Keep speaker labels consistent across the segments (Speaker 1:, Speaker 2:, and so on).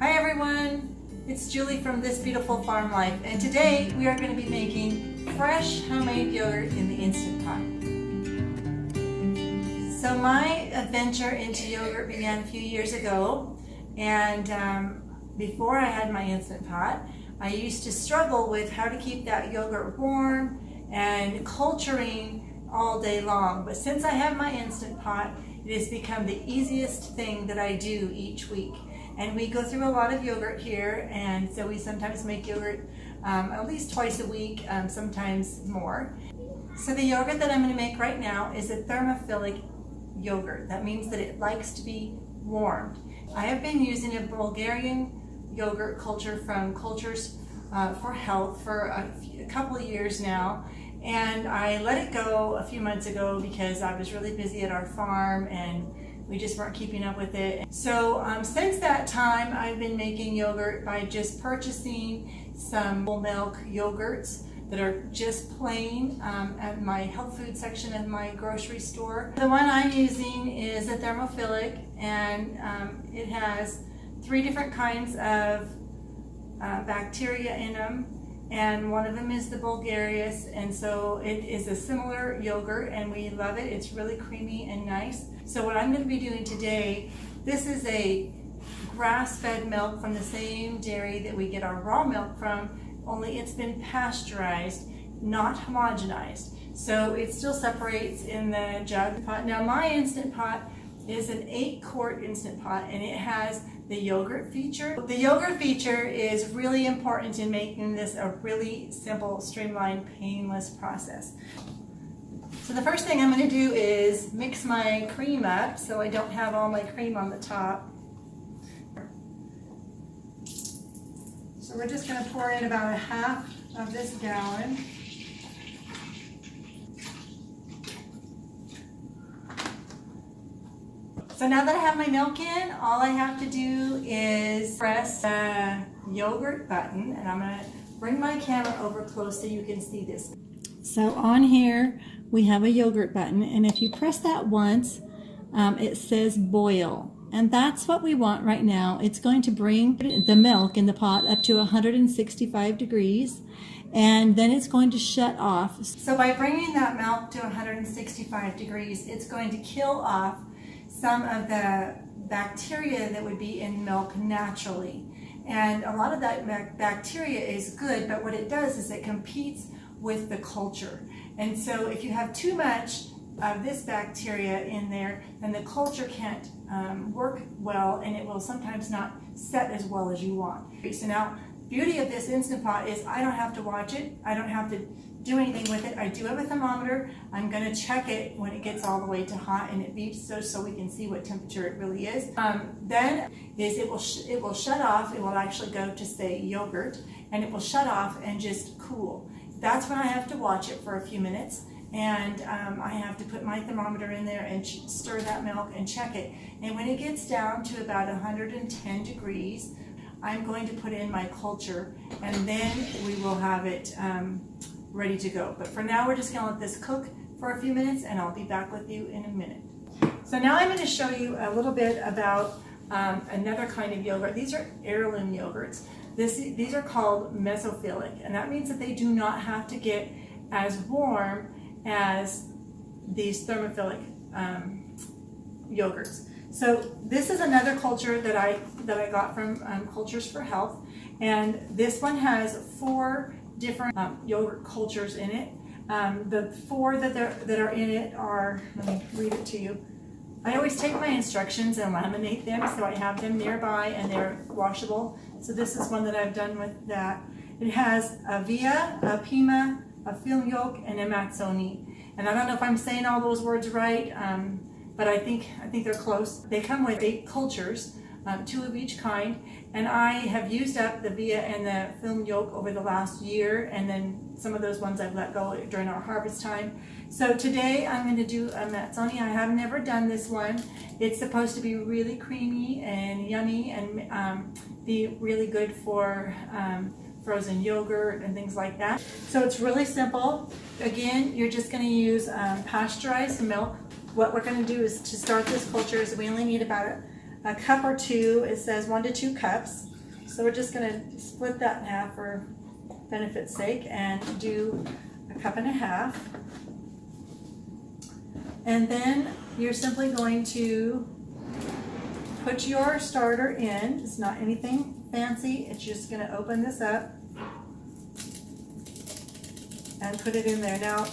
Speaker 1: Hi everyone, it's Julie from This Beautiful Farm Life, and today we are going to be making fresh homemade yogurt in the Instant Pot. So my adventure into yogurt began a few years ago, and before I had my Instant Pot, I used to struggle with how to keep that yogurt warm and culturing all day long. But since I have my Instant Pot, it has become the easiest thing that I do each week. And we go through a lot of yogurt here, and so we sometimes make yogurt at least twice a week, sometimes more. So the yogurt that I'm going to make right now is a thermophilic yogurt. That means that it likes to be warmed. I have been using a Bulgarian yogurt culture from Cultures for Health for a couple of years now, and I let it go a few months ago because I was really busy at our farm and we just weren't keeping up with it. So since that time, I've been making yogurt by just purchasing some whole milk yogurts that are just plain at my health food section of my grocery store. The one I'm using is a thermophilic, and it has 3 different kinds of bacteria in them, and one of them is the Bulgarius, and so it is a similar yogurt and we love it. It's really creamy and nice. So what I'm going to be doing today, this is a grass-fed milk from the same dairy that we get our raw milk from, only it's been pasteurized, not homogenized. So it still separates in the jug pot. Now my Instant Pot is an 8-quart Instant Pot, and it has the yogurt feature. The yogurt feature is really important in making this a really simple, streamlined, painless process. So the first thing I'm going to do is mix my cream up so I don't have all my cream on the top. So we're just going to pour in about 1/2 of this gallon. So now that I have my milk in, all I have to do is press the yogurt button, and I'm going to bring my camera over close so you can see this. So on here we have a yogurt button, and if you press that once, it says boil, and that's what we want right now. It's going to bring the milk in the pot up to 165 degrees, and then it's going to shut off. So by bringing that milk to 165 degrees, it's going to kill off some of the bacteria that would be in milk naturally. And a lot of that bacteria is good, but what it does is it competes with the culture. And so if you have too much of this bacteria in there, then the culture can't work well, and it will sometimes not set as well as you want. So now, beauty of this Instant Pot is I don't have to watch it. I don't have to do anything with it. I do have a thermometer. I'm going to check it when it gets all the way to hot and it beeps so we can see what temperature it really is. Then it will shut off. It will actually go to say yogurt, and it will shut off and just cool. That's when I have to watch it for a few minutes, and I have to put my thermometer in there and stir that milk and check it. And when it gets down to about 110 degrees, I'm going to put in my culture, and then we will have it ready to go. But for now, we're just going to let this cook for a few minutes, and I'll be back with you in a minute. So now I'm going to show you a little bit about another kind of yogurt. These are heirloom yogurts. These are called mesophilic, and that means that they do not have to get as warm as these thermophilic yogurts. So this is another culture that I got from Cultures for Health, and this one has 4 different yogurt cultures in it. The 4 that are in it are, let me read it to you. I always take my instructions and laminate them so I have them nearby and they're washable. So this is one that I've done with that. It has a Via, a Pima, a film yolk, and a Mazzoni. And I don't know if I'm saying all those words right, but I think they're close. They come with 8 cultures, 2 of each kind, and I have used up the Via and the film yolk over the last year, and then some of those ones I've let go during our harvest time. So today I'm going to do a Mazzoni. I have never done this one. It's supposed to be really creamy and yummy and be really good for frozen yogurt and things like that. So it's really simple. Again, you're just going to use pasteurized milk. What we're going to do is to start this culture is we only need about a cup or two. It says 1 to 2 cups. So we're just gonna split that in half for benefit's sake and do a cup and a half. And then you're simply going to put your starter in. It's not anything fancy. It's just gonna open this up and put it in there. Now,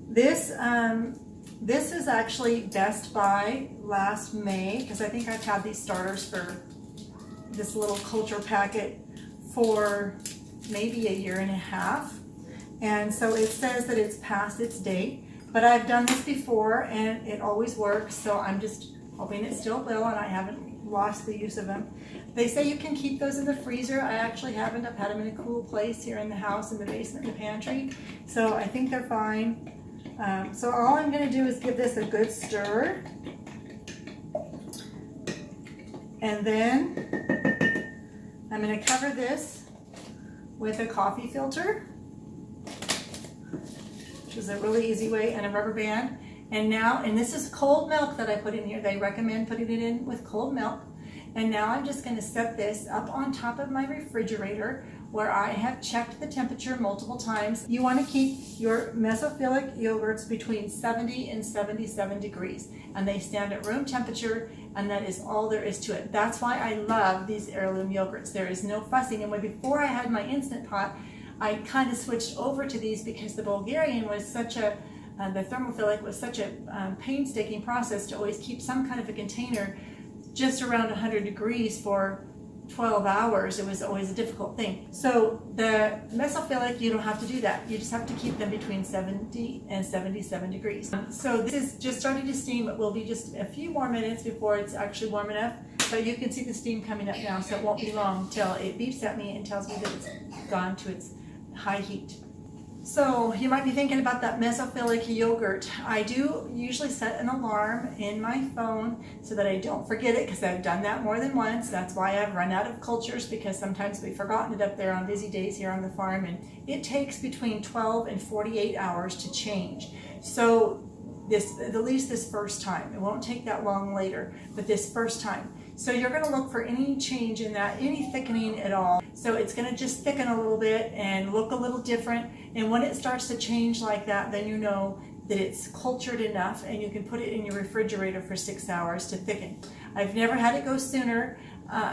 Speaker 1: this is actually Best Buy last May, because I think I've had these starters for this little culture packet for maybe a year and a half. And so it says that it's past its date, but I've done this before and it always works. So I'm just hoping it still will, and I haven't lost the use of them. They say you can keep those in the freezer. I actually haven't. I've had them in a cool place here in the house, in the basement, in the pantry. So I think they're fine. So all I'm going to do is give this a good stir. And then I'm going to cover this with a coffee filter, which is a really easy way, and a rubber band. And now, and this is cold milk that I put in here. They recommend putting it in with cold milk. And now I'm just going to set this up on top of my refrigerator where I have checked the temperature multiple times. You want to keep your mesophilic yogurts between 70 and 77 degrees. And they stand at room temperature, and that is all there is to it. That's why I love these Heirloom yogurts. There is no fussing. And when before I had my Instant Pot, I kind of switched over to these because the Bulgarian was such a the thermophilic was such a painstaking process to always keep some kind of a container just around 100 degrees for 12 hours. It was always a difficult thing. So the mesophilic, you don't have to do that. You just have to keep them between 70 and 77 degrees. So this is just starting to steam. It will be just a few more minutes before it's actually warm enough. But you can see the steam coming up now, so it won't be long till it beeps at me and tells me that it's gone to its high heat. So you might be thinking about that mesophilic yogurt. I do usually set an alarm in my phone so that I don't forget it, because I've done that more than once. That's why I've run out of cultures, because sometimes we've forgotten it up there on busy days here on the farm, and it takes between 12 and 48 hours to change. So this, at least this first time, it won't take that long later, but this first time. So you're going to look for any change in that, any thickening at all. So it's going to just thicken a little bit and look a little different. And when it starts to change like that, then you know that it's cultured enough, and you can put it in your refrigerator for 6 hours to thicken. I've never had it go sooner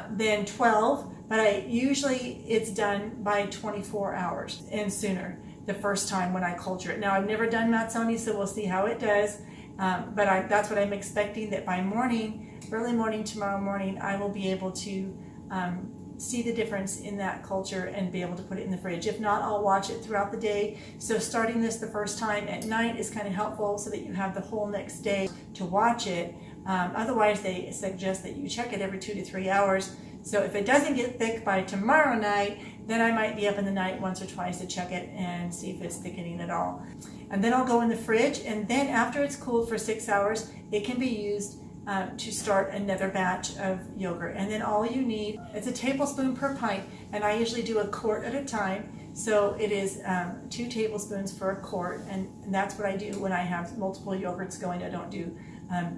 Speaker 1: than 12, but usually it's done by 24 hours and sooner the first time when I culture it. Now, I've never done Mazzoni, so we'll see how it does. But that's what I'm expecting, that by morning, early morning tomorrow morning, I will be able to see the difference in that culture and be able to put it in the fridge. If not, I'll watch it throughout the day. So starting this the first time at night is kind of helpful so that you have the whole next day to watch it. Otherwise, they suggest that you check it every 2 to 3 hours. So if it doesn't get thick by tomorrow night, then I might be up in the night once or twice to check it and see if it's thickening at all. And then I'll go in the fridge, and then after it's cooled for 6 hours, it can be used to start another batch of yogurt. And then all you need, it's a tablespoon per pint, and I usually do a quart at a time. So it is 2 tablespoons for a quart, and that's what I do when I have multiple yogurts going. I don't do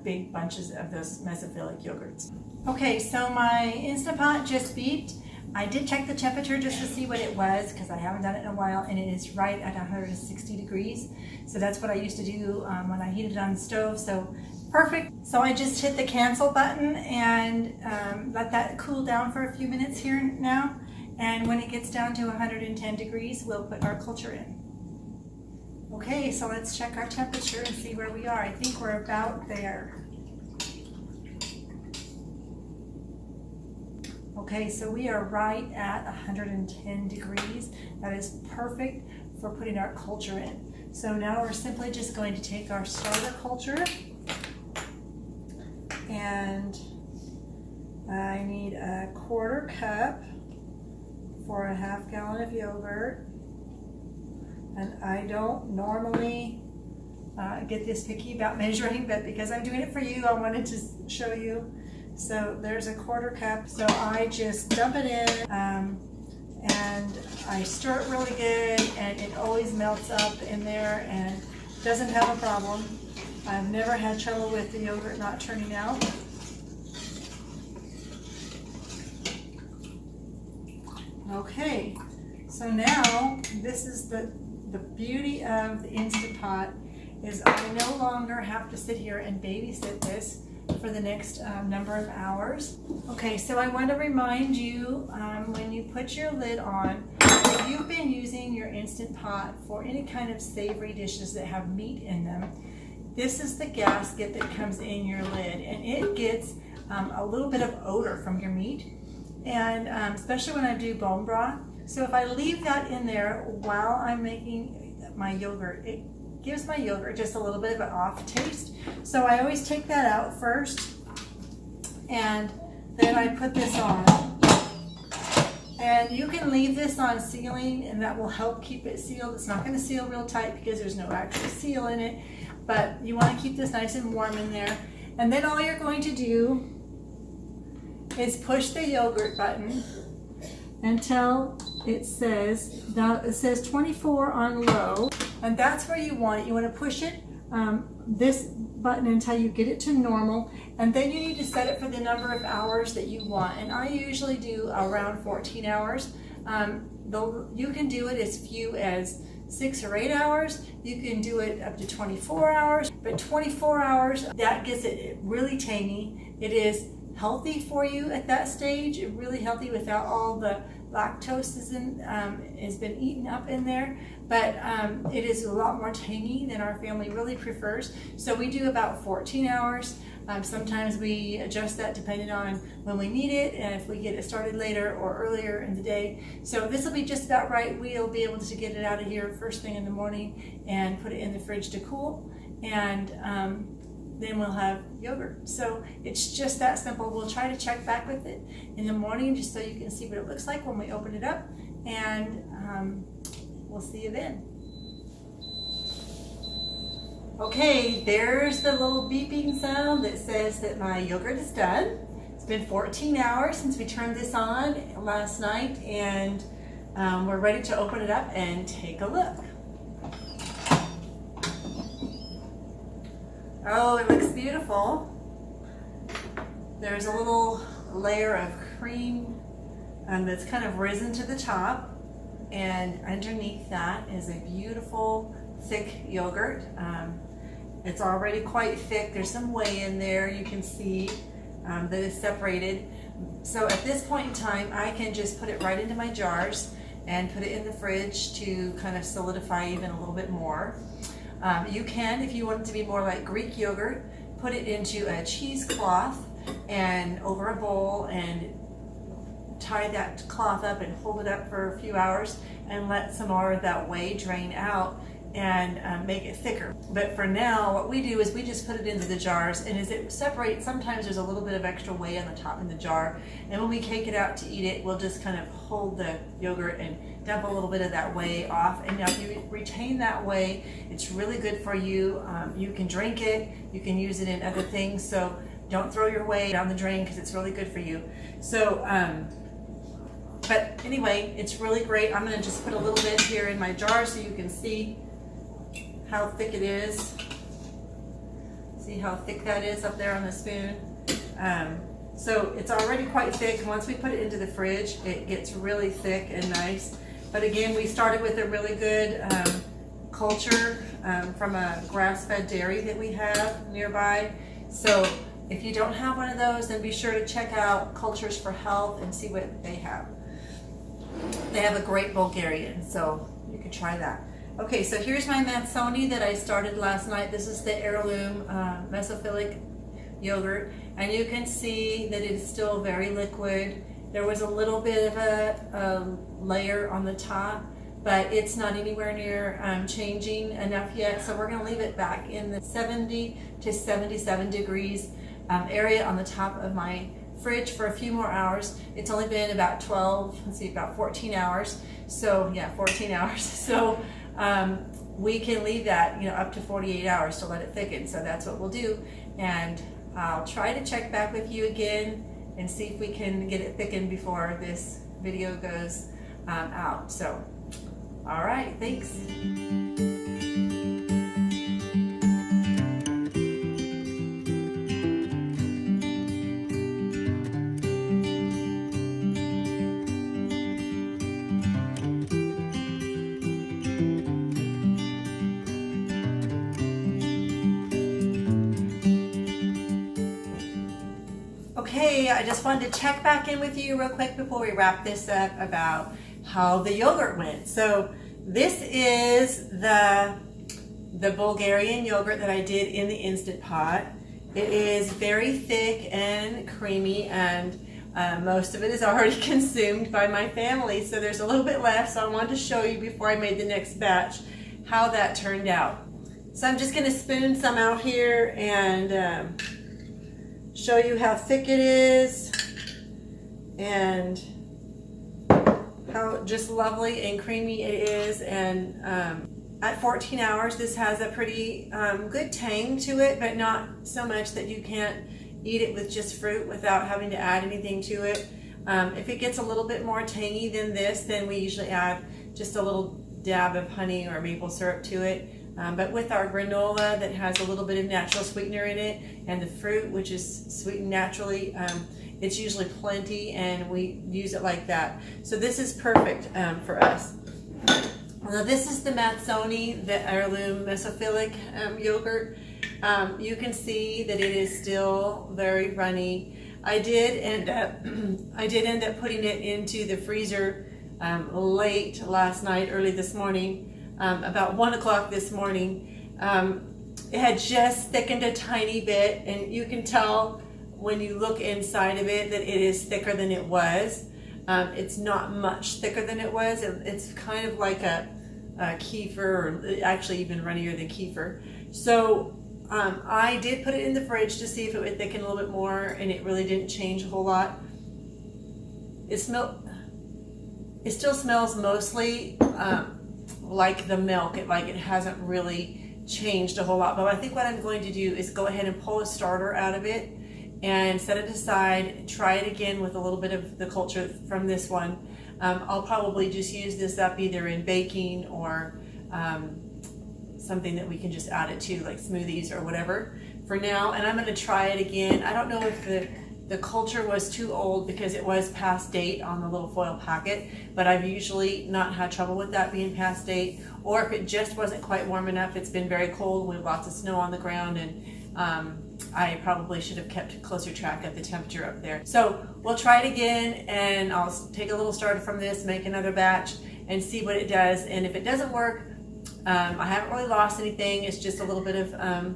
Speaker 1: big bunches of those mesophilic yogurts. Okay, so my Instant Pot just beeped. I did check the temperature just to see what it was, because I haven't done it in a while, and it is right at 160 degrees. So that's what I used to do when I heated it on the stove. So perfect. So I just hit the cancel button and let that cool down for a few minutes here now. And when it gets down to 110 degrees, we'll put our culture in. Okay, so let's check our temperature and see where we are. I think we're about there. Okay, so we are right at 110 degrees. That is perfect for putting our culture in. So now we're simply just going to take our starter culture, and I need a 1/4 cup for a 1/2 gallon of yogurt. And I don't normally get this picky about measuring, but because I'm doing it for you, I wanted to show you. So there's a 1/4 cup. So I just dump it in, and I stir it really good, and it always melts up in there and doesn't have a problem. I've never had trouble with the yogurt not turning out. Okay, so now this is the beauty of the Instant Pot is I no longer have to sit here and babysit this for the next number of hours. Okay, so I want to remind you when you put your lid on, if you've been using your Instant Pot for any kind of savory dishes that have meat in them, this is the gasket that comes in your lid, and it gets a little bit of odor from your meat, and especially when I do bone broth. So if I leave that in there while I'm making my yogurt, it gives my yogurt just a little bit of an off taste. So I always take that out first, and then I put this on. And you can leave this on sealing, and that will help keep it sealed. It's not going to seal real tight because there's no actual seal in it, but you want to keep this nice and warm in there. And then all you're going to do is push the yogurt button until it says 24 on low, and that's where you want it. You want to push it, this button, until you get it to normal, and then you need to set it for the number of hours that you want. And I usually do around 14 hours. Though you can do it as few as 6 or 8 hours. You can do it up to 24 hours, but 24 hours, that gets it really tangy. It is healthy for you at that stage, really healthy without all the lactose has been eaten up in there, but it is a lot more tangy than our family really prefers. So we do about 14 hours. Sometimes we adjust that depending on when we need it and if we get it started later or earlier in the day. So this will be just about right. We'll be able to get it out of here first thing in the morning and put it in the fridge to cool, and then we'll have yogurt. So it's just that simple. We'll try to check back with it in the morning just so you can see what it looks like when we open it up, and we'll see you then. Okay, there's the little beeping sound that says that my yogurt is done. It's been 14 hours since we turned this on last night, and we're ready to open it up and take a look. Oh, it looks beautiful. There's a little layer of cream that's kind of risen to the top, and underneath that is a beautiful thick yogurt. It's already quite thick. There's some whey in there. You can see that is separated. So at this point in time, I can just put it right into my jars and put it in the fridge to kind of solidify even a little bit more. You can, if you want it to be more like Greek yogurt, put it into a cheesecloth and over a bowl and tie that cloth up and hold it up for a few hours and let some more of that whey drain out and make it thicker. But for now, what we do is we just put it into the jars, and as it separates, sometimes there's a little bit of extra whey on the top in the jar, and when we take it out to eat it, we'll just kind of hold the yogurt and dump a little bit of that whey off. And now if you retain that whey, it's really good for you. You can drink it, you can use it in other things, so don't throw your whey down the drain because it's really good for you. So but anyway, it's really great. I'm going to just put a little bit here in my jar so you can see how thick it is. See how thick that is up there on the spoon? So it's already quite thick. Once we put it into the fridge, it gets really thick and nice. But again, we started with a really good culture from a grass-fed dairy that we have nearby. So if you don't have one of those, then be sure to check out Cultures for Health and see what they have. They have a great Bulgarian, so you can try that. Okay, so here's my Mazzoni that I started last night. This is the Heirloom mesophilic yogurt, and you can see that it is still very liquid. There was a little bit of a layer on the top, but it's not anywhere near changing enough yet, so we're going to leave it back in the 70 to 77 degrees area on the top of my fridge for a few more hours. It's only been about 14 hours. So yeah, 14 hours. So we can leave that, up to 48 hours to let it thicken. So that's what we'll do. And I'll try to check back with you again and see if we can get it thickened before this video goes out. So, all right, thanks. you, I just wanted to check back in with you real quick before we wrap this up about how the yogurt went. So this is the Bulgarian yogurt that I did in the Instant Pot. It is very thick and creamy, and most of it is already consumed by my family, so there's a little bit left. So I wanted to show you before I made the next batch how that turned out. So I'm just going to spoon some out here and show you how thick it is and how just lovely and creamy it is. And at 14 hours, this has a pretty good tang to it, but not so much that you can't eat it with just fruit without having to add anything to it. If it gets a little bit more tangy than this, then we usually add just a little dab of honey or maple syrup to it. But with our granola that has a little bit of natural sweetener in it, and the fruit, which is sweetened naturally, it's usually plenty, and we use it like that. So this is perfect for us. Now this is the Mazzoni, the Heirloom mesophilic yogurt. You can see that it is still very runny. I did end up putting it into the freezer late last night, early this morning, about 1 o'clock this morning. It had just thickened a tiny bit, and you can tell when you look inside of it that it is thicker than it was. It's not much thicker than it was. It's kind of like a kefir, or actually even runnier than kefir. So I did put it in the fridge to see if it would thicken a little bit more, and it really didn't change a whole lot. It still smells mostly like the milk. It hasn't really changed a whole lot. But I think what I'm going to do is go ahead and pull a starter out of it and set it aside, try it again with a little bit of the culture from this one. I'll probably just use this up either in baking or something that we can just add it to, like smoothies or whatever for now. And I'm going to try it again. I don't know if the culture was too old because it was past date on the little foil packet, but I've usually not had trouble with that being past date. Or if it just wasn't quite warm enough, it's been very cold, we have lots of snow on the ground, and I probably should have kept closer track of the temperature up there. So we'll try it again, and I'll take a little starter from this, make another batch, and see what it does. And if it doesn't work, I haven't really lost anything. It's just a little bit of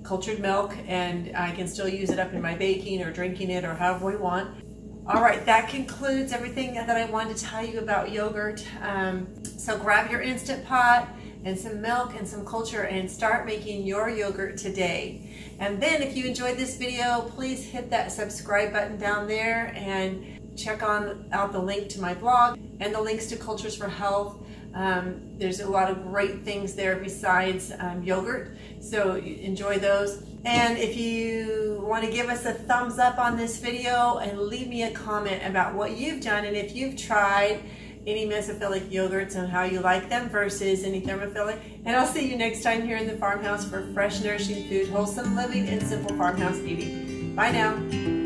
Speaker 1: cultured milk, and I can still use it up in my baking or drinking it or however we want. All right, that concludes everything that I wanted to tell you about yogurt. So grab your Instant Pot and some milk and some culture and start making your yogurt today. And then if you enjoyed this video, please hit that subscribe button down there and check out the link to my blog and the links to Cultures for Health. There's a lot of great things there besides yogurt, so enjoy those. And if you want to give us a thumbs up on this video and leave me a comment about what you've done and if you've tried any mesophilic yogurts and how you like them versus any thermophilic. And I'll see you next time here in the farmhouse for fresh, nourishing food, wholesome living, and simple farmhouse beauty. Bye now.